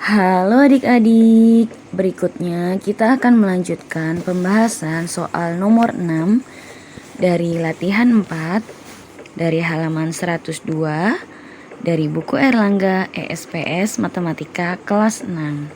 Halo adik-adik, berikutnya kita akan melanjutkan pembahasan soal nomor 6 dari latihan 4 dari halaman 102 dari buku Erlangga ESPS Matematika kelas 6.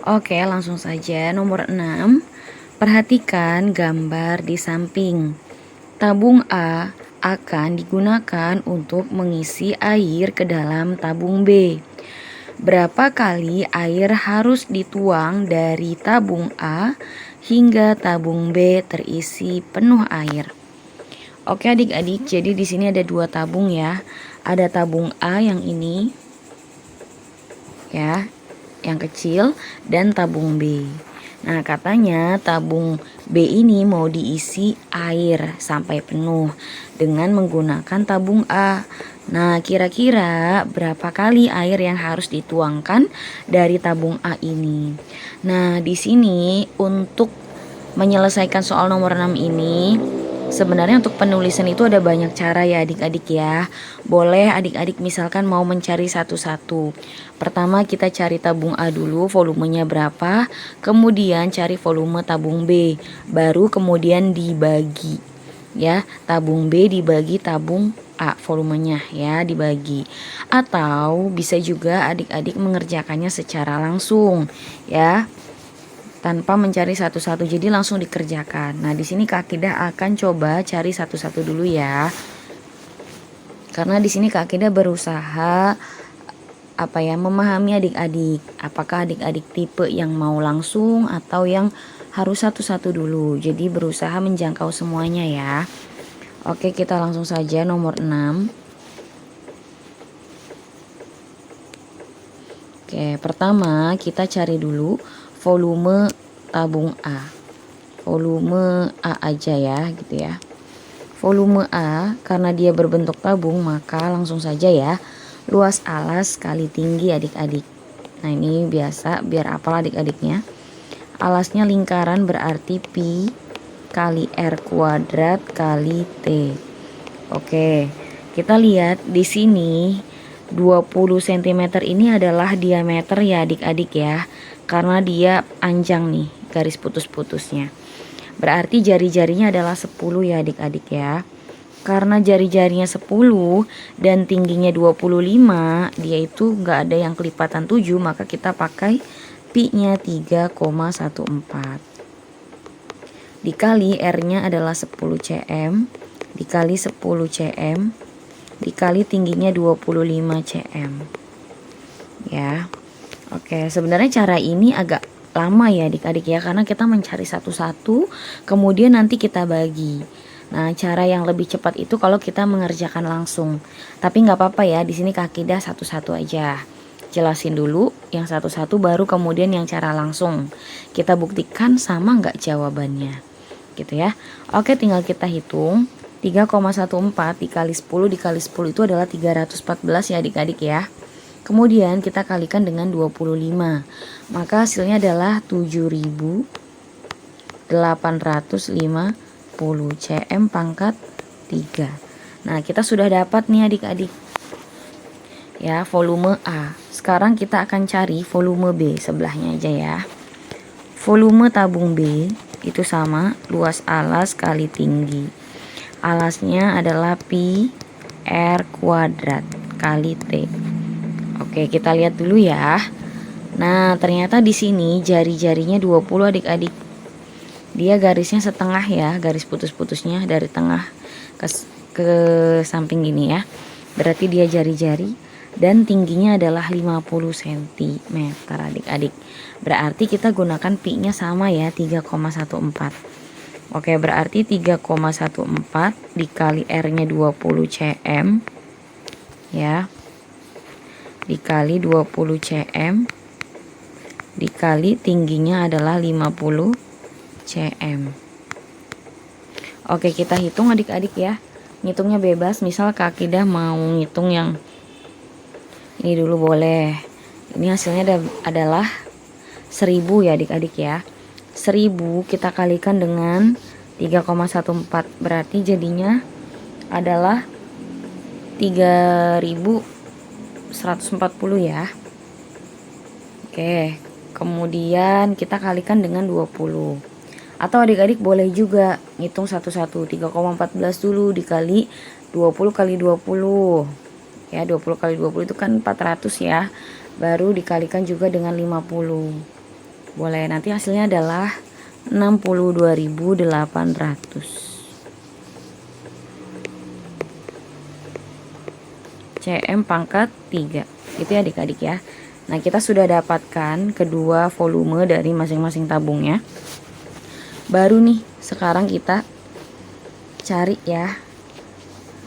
Oke, langsung saja nomor 6. Perhatikan gambar di samping. Tabung A akan digunakan untuk mengisi air ke dalam tabung B. Berapa kali air harus dituang dari tabung A hingga tabung B terisi penuh air? Oke adik-adik, jadi di sini ada dua tabung ya. Ada tabung A yang ini ya, yang kecil, dan tabung B. Nah, katanya tabung B ini mau diisi air sampai penuh dengan menggunakan tabung A. Nah, kira-kira berapa kali air yang harus dituangkan dari tabung A ini? Nah, di sini untuk menyelesaikan soal nomor 6 ini, sebenarnya untuk penulisan itu ada banyak cara ya adik-adik ya. Boleh adik-adik misalkan mau mencari satu-satu. Pertama kita cari tabung A dulu, volumenya berapa. Kemudian cari volume tabung B. Baru kemudian dibagi. Ya, tabung B dibagi tabung A, volumenya ya dibagi. Atau bisa juga adik-adik mengerjakannya secara langsung ya, tanpa mencari satu-satu, jadi langsung dikerjakan. Nah, di sini Kak Akidah akan coba cari satu-satu dulu ya. Karena di sini Kak Akidah berusaha memahami adik-adik. Apakah adik-adik tipe yang mau langsung atau yang harus satu-satu dulu. Jadi berusaha menjangkau semuanya ya. Oke, kita langsung saja nomor 6. Oke, pertama kita cari dulu volume tabung A. Volume A aja ya, gitu ya. Volume A karena dia berbentuk tabung, maka langsung saja ya. Luas alas kali tinggi adik-adik. Nah, ini biasa biar hafal adik-adiknya. Alasnya lingkaran berarti pi kali R kuadrat kali T. Oke, kita lihat di sini 20 cm ini adalah diameter ya adik-adik ya. Karena dia panjang nih garis putus-putusnya. Berarti jari-jarinya adalah 10 ya adik-adik ya. Karena jari-jarinya 10 dan tingginya 25, dia itu nggak ada yang kelipatan 7, maka kita pakai pi-nya 3,14. Dikali R-nya adalah 10 cm, dikali 10 cm, dikali tingginya 25 cm. Ya. Oke, sebenarnya cara ini agak lama ya adik-adik ya, karena kita mencari satu-satu kemudian nanti kita bagi. Nah, cara yang lebih cepat itu kalau kita mengerjakan langsung. Tapi nggak apa-apa ya, di sini Kak Akidah satu-satu aja. Jelasin dulu yang satu-satu baru kemudian yang cara langsung. Kita buktikan sama nggak jawabannya. Gitu ya. Oke, tinggal kita hitung. 3,14 dikali 10 dikali 10 itu adalah 314 ya adik-adik ya. Kemudian kita kalikan dengan 25. Maka hasilnya adalah 7.850 cm pangkat 3. Nah, kita sudah dapat nih adik-adik. Ya, volume A. Sekarang kita akan cari volume B, sebelahnya aja ya. Volume tabung B itu sama luas alas kali tinggi. Alasnya adalah pi R kuadrat kali T. Oke, kita lihat dulu ya. Nah, ternyata di sini jari-jarinya 20 adik-adik. Dia garisnya setengah ya, garis putus-putusnya dari tengah ke samping gini ya. Berarti dia jari-jari dan tingginya adalah 50 cm adik-adik. Berarti kita gunakan pi-nya sama ya, 3,14. Oke, berarti 3,14 dikali R-nya 20 cm ya. Dikali 20 cm dikali tingginya adalah 50 cm. Oke, kita hitung adik-adik ya. Ngitungnya bebas, misal Kak Akidah mau ngitung yang ini dulu boleh. Ini hasilnya adalah 1000 ya adik-adik ya. 1000 kita kalikan dengan 3,14 berarti jadinya adalah 3140 ya. Oke, Oke, kemudian kita kalikan dengan 20. Atau adik-adik boleh juga ngitung satu-satu. 3,14 dulu dikali 20 kali 20. Ya, 20 kali 20 itu kan 400 ya. Baru dikalikan juga dengan 50. Boleh, nanti hasilnya adalah 62.800. CM pangkat 3. Itu ya adik-adik ya. Nah, kita sudah dapatkan kedua volume dari masing-masing tabungnya. Baru nih, sekarang kita cari ya.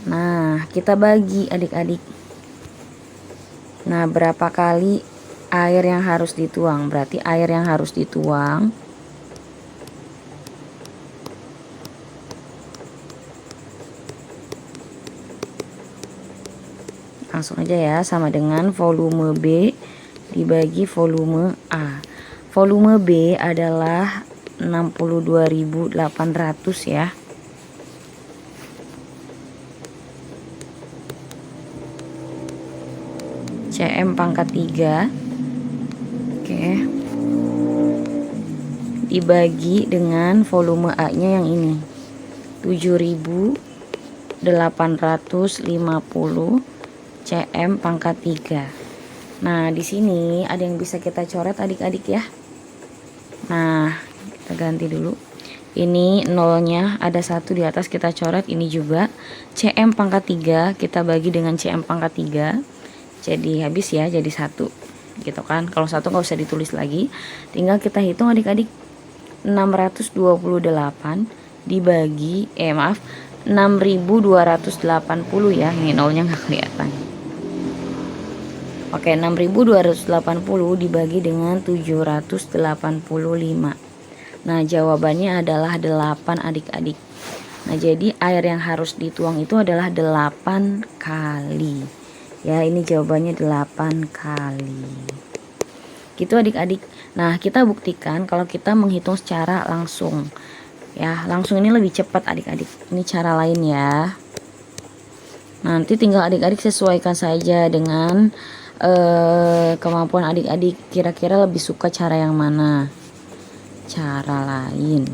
Nah, kita bagi adik-adik. Nah, berapa kali air yang harus dituang? Berarti air yang harus dituang langsung aja ya, sama dengan volume B dibagi volume A. Volume B adalah 62.800 ya. CM pangkat 3. Oke. Dibagi dengan volume A-nya yang ini. 7.850 CM pangkat 3. Nah, di sini ada yang bisa kita coret adik-adik ya. Nah, kita ganti dulu. Ini nolnya ada 1 di atas, kita coret. Ini juga CM pangkat 3 kita bagi dengan CM pangkat 3. Jadi habis ya, jadi 1 gitu kan. Kalau 1 nggak usah ditulis lagi, tinggal kita hitung adik-adik. 628 dibagi 6.280 ya. Ini nolnya nggak kelihatan. Oke, 6.280 dibagi dengan 785. Nah, jawabannya adalah 8 adik-adik. Nah, jadi air yang harus dituang itu adalah 8 kali. Ya, ini jawabannya 8 kali. Gitu adik-adik. Nah, kita buktikan kalau kita menghitung secara langsung. Ya, langsung ini lebih cepat adik-adik. Ini cara lain ya. Nanti tinggal adik-adik sesuaikan saja dengan kemampuan adik-adik. Kira-kira lebih suka cara yang mana? Cara lain.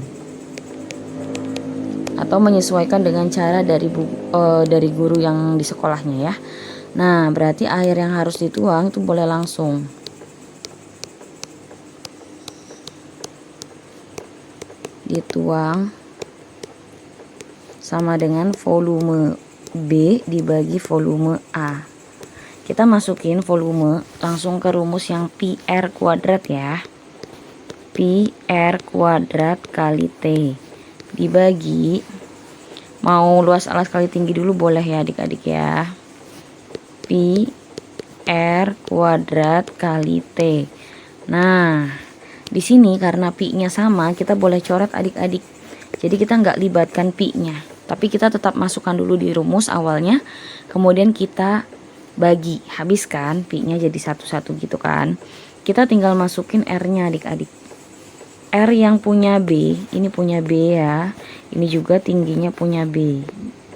Atau menyesuaikan dengan cara dari guru yang di sekolahnya ya. Nah, berarti air yang harus dituang itu boleh langsung. Dituang sama dengan volume B dibagi volume A. Kita masukin volume langsung ke rumus yang pi R kuadrat ya. Pi R kuadrat kali T dibagi, mau luas alas kali tinggi dulu boleh ya adik-adik ya. Pi R kuadrat kali T. Nah, di sini karena pi-nya sama, kita boleh coret adik-adik. Jadi kita nggak libatkan pi-nya, tapi kita tetap masukkan dulu di rumus awalnya, kemudian kita bagi, habiskan pi-nya jadi satu-satu gitu kan. Kita tinggal masukin R-nya adik-adik. R yang punya B, ini punya B ya. Ini juga tingginya punya B.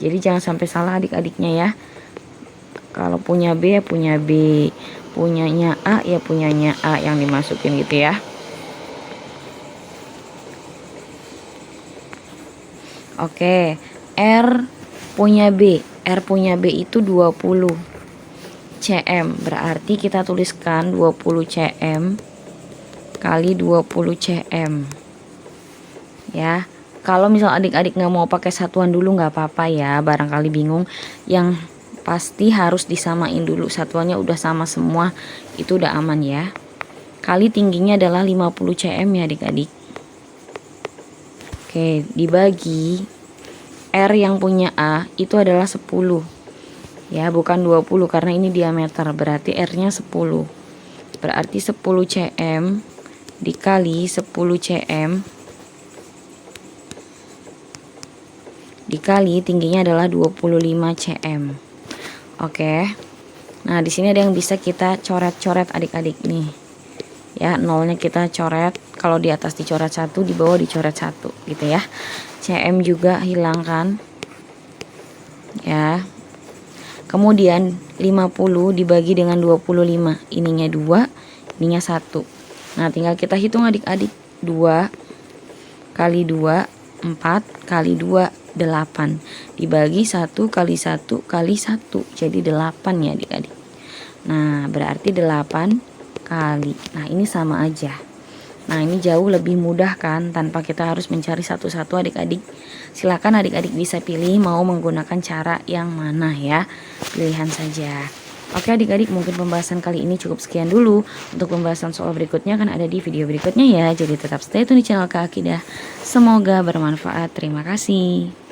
Jadi jangan sampai salah adik-adiknya ya. Kalau punya B ya punya B, punyanya A ya punyanya A yang dimasukin gitu ya. Oke, R punya B. R punya B itu 20 cm. Berarti kita tuliskan 20 cm kali 20 cm. Ya. Kalau misal adik-adik nggak mau pakai satuan dulu nggak apa-apa ya. Barangkali bingung. Yang pasti harus disamain dulu. Satuannya udah sama semua. Itu udah aman ya. Kali tingginya adalah 50 cm ya adik-adik. Oke, dibagi R yang punya A itu adalah 10. Ya, bukan 20 karena ini diameter, berarti R-nya 10. Berarti 10 cm dikali 10 cm dikali tingginya adalah 25 cm. Oke. Nah, di sini ada yang bisa kita coret-coret adik-adik nih. Ya, nolnya kita coret. Kalau di atas dicoret 1, di bawah dicoret 1 gitu ya. CM juga hilangkan. Ya. Kemudian 50 dibagi dengan 25. Ininya 2, ininya 1. Nah tinggal kita hitung adik-adik. 2 kali 2 4 kali 2 8 dibagi 1 kali 1 kali 1 jadi 8 ya adik-adik. Nah berarti 8 kali. Nah ini sama aja. Nah ini jauh lebih mudah kan, tanpa kita harus mencari satu-satu adik-adik. Silakan adik-adik bisa pilih mau menggunakan cara yang mana ya, pilihan saja. Oke adik-adik, mungkin pembahasan kali ini cukup sekian dulu. Untuk pembahasan soal berikutnya kan ada di video berikutnya ya. Jadi tetap stay tune di channel Kak Akidah. Semoga bermanfaat. Terima kasih.